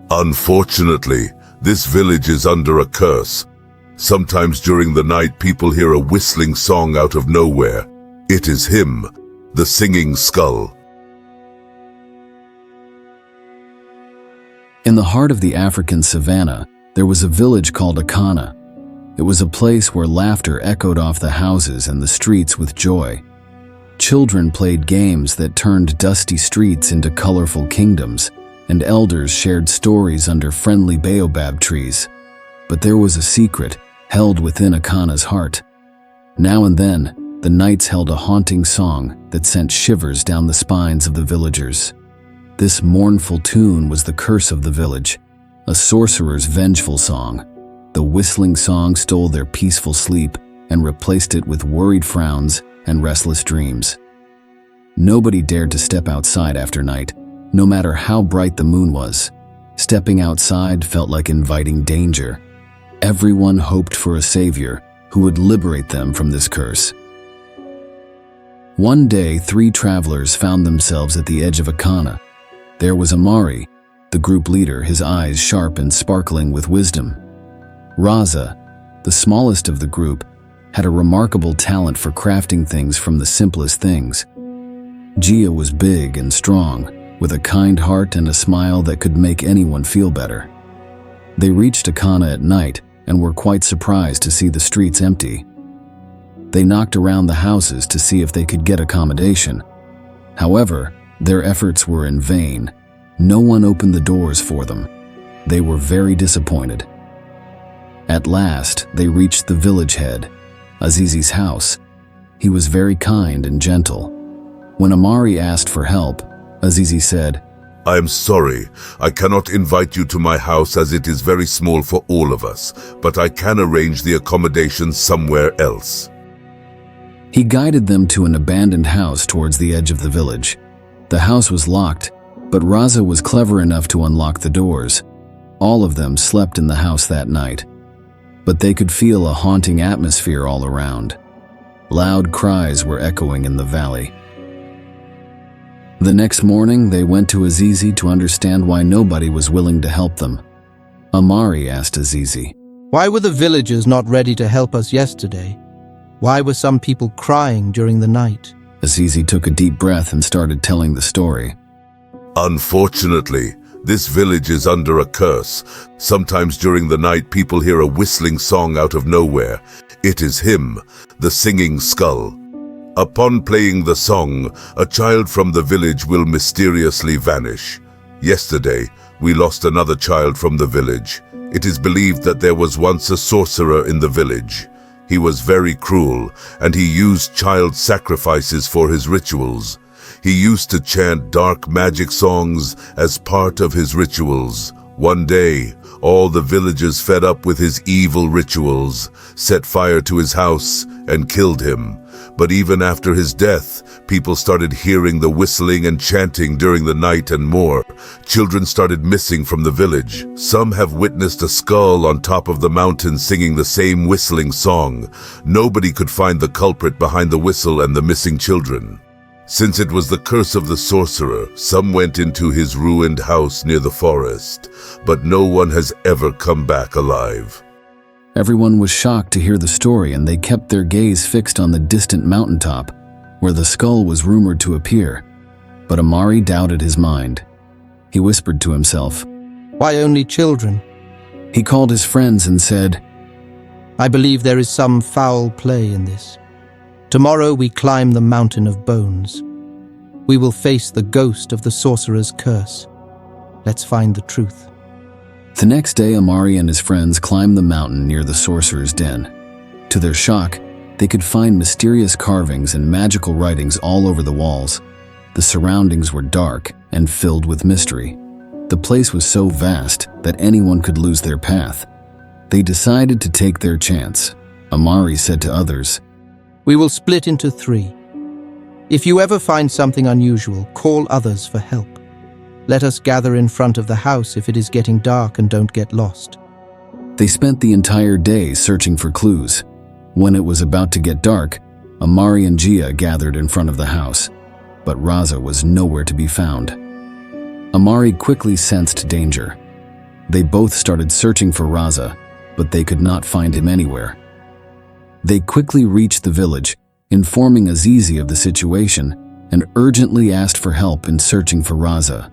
Unfortunately, this village is under a curse. Sometimes during the night people hear a whistling song out of nowhere. It is him, the singing skull. In the heart of the African savannah, there was a village called Akana. It was a place where laughter echoed off the houses and the streets with joy. Children played games that turned dusty streets into colorful kingdoms, and elders shared stories under friendly baobab trees. But there was a secret held within Akana's heart. Now and then, the nights held a haunting song that sent shivers down the spines of the villagers. This mournful tune was the curse of the village, a sorcerer's vengeful song. The whistling song stole their peaceful sleep and replaced it with worried frowns and restless dreams. Nobody dared to step outside after night, no matter how bright the moon was. Stepping outside felt like inviting danger. Everyone hoped for a savior who would liberate them from this curse. One day, 3 travelers found themselves at the edge of Akana. There was Amari, the group leader, his eyes sharp and sparkling with wisdom. Raza, the smallest of the group, had a remarkable talent for crafting things from the simplest things. Jiya was big and strong, with a kind heart and a smile that could make anyone feel better. They reached Akana at night and were quite surprised to see the streets empty. They knocked around the houses to see if they could get accommodation. However, their efforts were in vain. No one opened the doors for them. They were very disappointed. At last, they reached the village head, Azizi's house. He was very kind and gentle. When Amari asked for help, Azizi said, "I am sorry, I cannot invite you to my house as it is very small for all of us, but I can arrange the accommodation somewhere else." He guided them to an abandoned house towards the edge of the village. The house was locked, but Raza was clever enough to unlock the doors. All of them slept in the house that night, but they could feel a haunting atmosphere all around. Loud cries were echoing in the valley. The next morning, they went to Azizi to understand why nobody was willing to help them. Amari asked Azizi, "Why were the villagers not ready to help us yesterday? Why were some people crying during the night?" Azizi took a deep breath and started telling the story. Unfortunately, this village is under a curse. Sometimes during the night people hear a whistling song out of nowhere. It is him, the singing skull. Upon playing the song, a child from the village will mysteriously vanish. Yesterday, we lost another child from the village. It is believed that there was once a sorcerer in the village. He was very cruel, and he used child sacrifices for his rituals. He used to chant dark magic songs as part of his rituals. One day, all the villagers, fed up with his evil rituals, set fire to his house and killed him. But even after his death, people started hearing the whistling and chanting during the night and more. Children started missing from the village. Some have witnessed a skull on top of the mountain singing the same whistling song. Nobody could find the culprit behind the whistle and the missing children. Since it was the curse of the sorcerer, some went into his ruined house near the forest, but no one has ever come back alive. Everyone was shocked to hear the story, and they kept their gaze fixed on the distant mountaintop, where the skull was rumored to appear. But Amari doubted his mind. He whispered to himself, "Why only children?" He called his friends and said, "I believe there is some foul play in this. Tomorrow we climb the mountain of bones. We will face the ghost of the sorcerer's curse. Let's find the truth." The next day, Amari and his friends climbed the mountain near the sorcerer's den. To their shock, they could find mysterious carvings and magical writings all over the walls. The surroundings were dark and filled with mystery. The place was so vast that anyone could lose their path. They decided to take their chance. Amari said to others, "We will split into 3. If you ever find something unusual, call others for help. Let us gather in front of the house if it is getting dark and don't get lost." They spent the entire day searching for clues. When it was about to get dark, Amari and Jiya gathered in front of the house, but Raza was nowhere to be found. Amari quickly sensed danger. They both started searching for Raza, but they could not find him anywhere. They quickly reached the village, informing Azizi of the situation, and urgently asked for help in searching for Raza.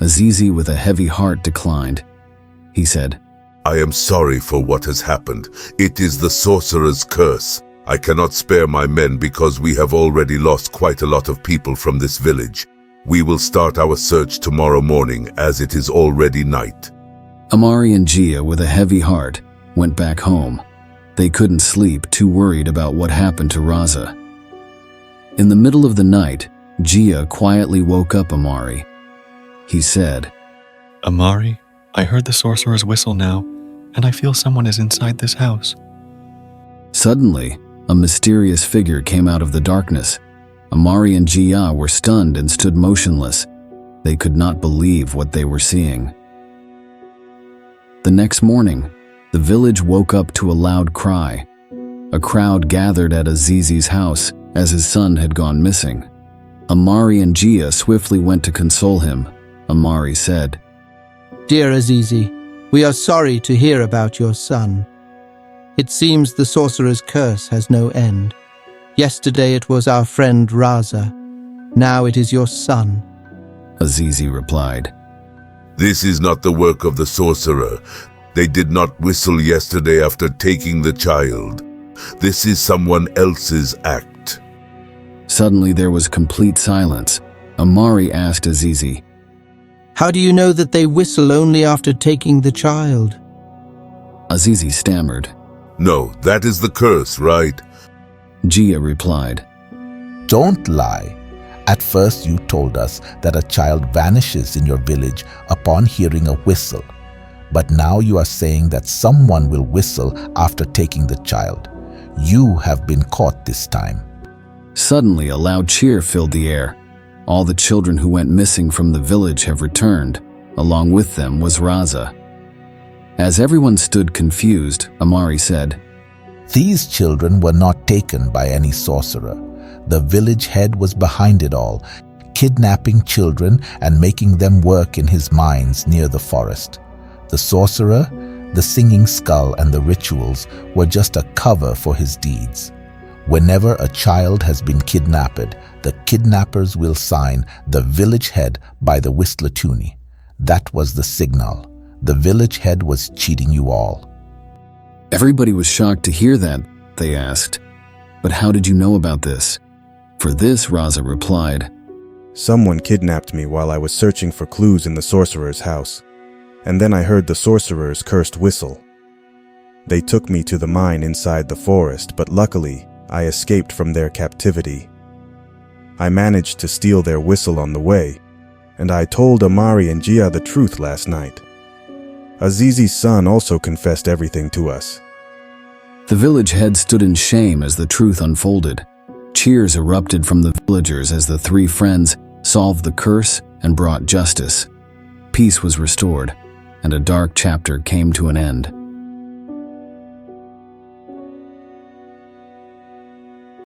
Azizi, with a heavy heart, declined. He said, I am sorry for what has happened. It is the sorcerer's curse. I cannot spare my men because we have already lost quite a lot of people from this village. We will start our search tomorrow morning as it is already night. Amari and Jiya, with a heavy heart, went back home. They couldn't sleep, too worried about what happened to Raza. In the middle of the night, Jiya quietly woke up Amari. He said, Amari, I heard the sorcerer's whistle now, and I feel someone is inside this house. Suddenly, a mysterious figure came out of the darkness. Amari and Jiya were stunned and stood motionless. They could not believe what they were seeing. The next morning, the village woke up to a loud cry. A crowd gathered at Azizi's house as his son had gone missing. Amari and Jiya swiftly went to console him. Amari said, Dear Azizi, we are sorry to hear about your son. It seems the sorcerer's curse has no end. Yesterday it was our friend Raza. Now it is your son. Azizi replied. This is not the work of the sorcerer. They did not whistle yesterday after taking the child. This is someone else's act. Suddenly there was complete silence. Amari asked Azizi, How do you know that they whistle only after taking the child? Azizi stammered. No, that is the curse, right? Jiya replied, Don't lie. At first you told us that a child vanishes in your village upon hearing a whistle. But now you are saying that someone will whistle after taking the child. You have been caught this time. Suddenly a loud cheer filled the air. All the children who went missing from the village have returned. Along with them was Raza. As everyone stood confused, Amari said, These children were not taken by any sorcerer. The village head was behind it all, kidnapping children and making them work in his mines near the forest. The sorcerer, the singing skull, and the rituals were just a cover for his deeds. Whenever a child has been kidnapped, the kidnappers will sign the village head by the Whistler-Toonie. That was the signal. The village head was cheating you all. Everybody was shocked to hear that. They asked, But how did you know about this? For this, Raza replied, Someone kidnapped me while I was searching for clues in the sorcerer's house, and then I heard the sorcerer's cursed whistle. They took me to the mine inside the forest, but luckily, I escaped from their captivity. I managed to steal their whistle on the way, and I told Amari and Jiya the truth last night. Azizi's son also confessed everything to us. The village head stood in shame as the truth unfolded. Cheers erupted from the villagers as the three friends solved the curse and brought justice. Peace was restored, and a dark chapter came to an end.